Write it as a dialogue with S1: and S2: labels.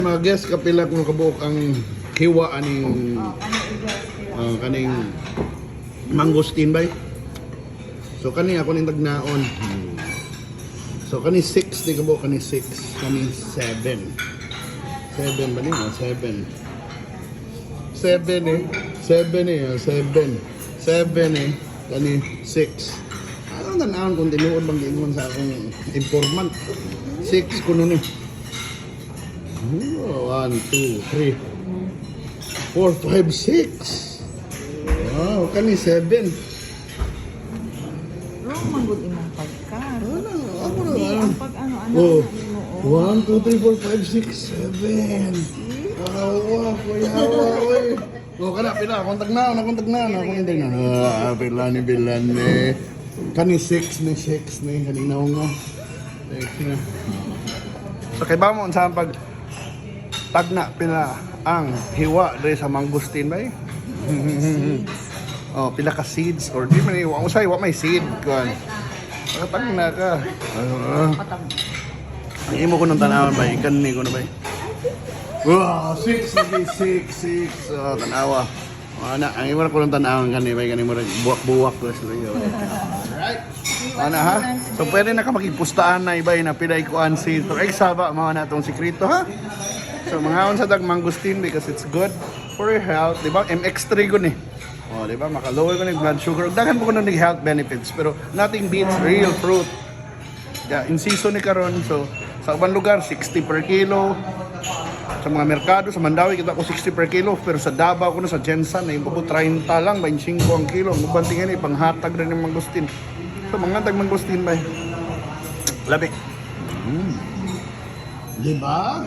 S1: Mga guys, kapila kung kabuok ang hiwa aning kaning mangosteen bay. So kani ako ning tagnaon. So kani 6 di kabuok, kani 6, kani 7. 7 ba ni? 7. 7 eh. 7 eh, 7. 7 eh, kani 6. Ano tanawon kung tinuod bang giingon sa akong informant. 6 kuno ni. 1, 2, 3, 4, 5, 6. Wow, kani 7.
S2: Wrong manggod imong pagka.
S1: Ako na.
S2: Ang pag ano
S1: Oh,
S2: mo.
S1: 1, 2, 3, 4, 5, 6, 7. Wow, kuya, oy. Oh, kana pila, kontag na, ako hindi na. Pila ni Bilan ni. Kani 6 ni, kanina nga. 6 na. So kay ba mo sa pag tagna pila ang hiwa dre sa mangosteen bay. Oh, pila ka seeds or di man wa usay wa may seed kan. Tagna ka. Ang imo ko nang tanawon bay, kanni ko na bay. Wow, 6 lagi 6. Oh, tanawa. Ana, ang imo ko nang tanawon kanni bay, kanni mo buwak-buwak ko sa iyo. Alright. Ana ha? So pwede na ka makipustaan na ibay na pilay ko an seed. Ay saba mga natong sekreto ha. So mga sa dag mangosteen because it's good for your health, di ba? MX3 ko ni. Oh, di ba? Makalower ko ng blood sugar. Daghan po ko ng health benefits pero nothing beats real fruit. Yeah, in season ni karon. So sa ubang lugar 60 per kilo. Sa mga merkado sa Mandawi kita ko 60 per kilo pero sa Davao ko na sa Jensen ay ibo 30 lang 25 ang kilo. Mubantingan ni panghatag rin ng mangosteen. So mga tag mangosteen ba? Labi. Di ba?